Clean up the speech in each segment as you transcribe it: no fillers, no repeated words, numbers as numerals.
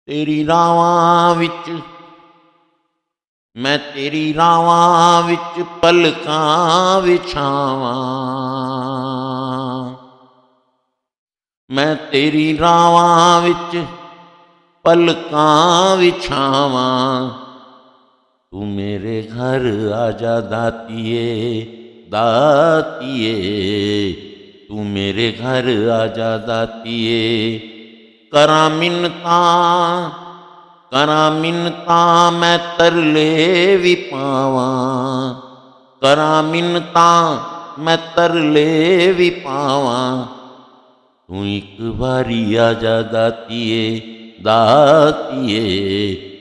तेरी रावां विच मैं तेरी रावां विच पलकां विछावां। मैं तेरी रावां विच पलकां विछावां। तू मेरे घर आजा दातिए दातिए, तू मेरे घर आजा दातिए। करां मिन्नतां करां मिन्नतां मैं तरले भी पावां। करां मिन्नतां मैं तरले भी पावां। तू एक बारी आजा दातिए दातिए,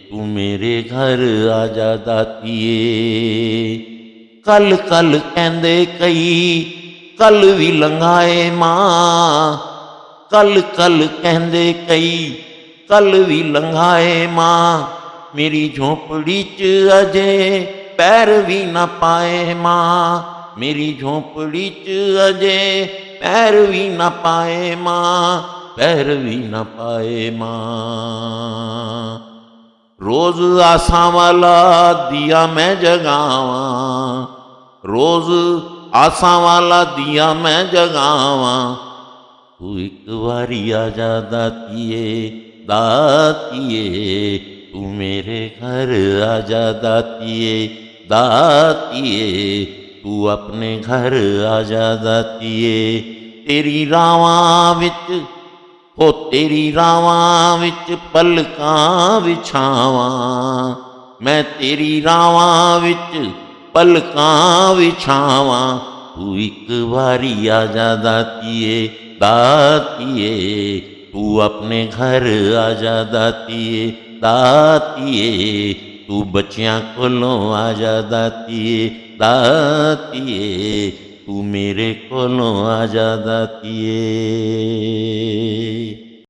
तू मेरे घर आजा दातिए। कल कल कहंदे कई कल भी लंघाए मां। कल कल कहंदे कई कल भी लंघाए मां। मेरी झोंपड़ी च अजे पैर भी ना पाए मां। मेरी झोंपड़ी च अजे पैर भी ना पाए मां। पैर भी ना पाए मां। रोज आसां वाला दिया मैं जगावां। रोज आसां वाला दिया मैं जगावां। तू एक बारी आजा दातिए दातिए, तू मेरे घर आजा दातिए दातिए, तू अपने घर आजा दातिए। तेरी रावां विच हो तेरी रावां विच पलकां विछावां। मैं तेरी रावां विच पलकां विछावां। तू एक बारी आजा दातिए दातिए, तू अपने घर आजा दातिए दातिए, तू बच्चियां कोलों आजा दातिए दातिए, तू मेरे कोलों आजा दातिए।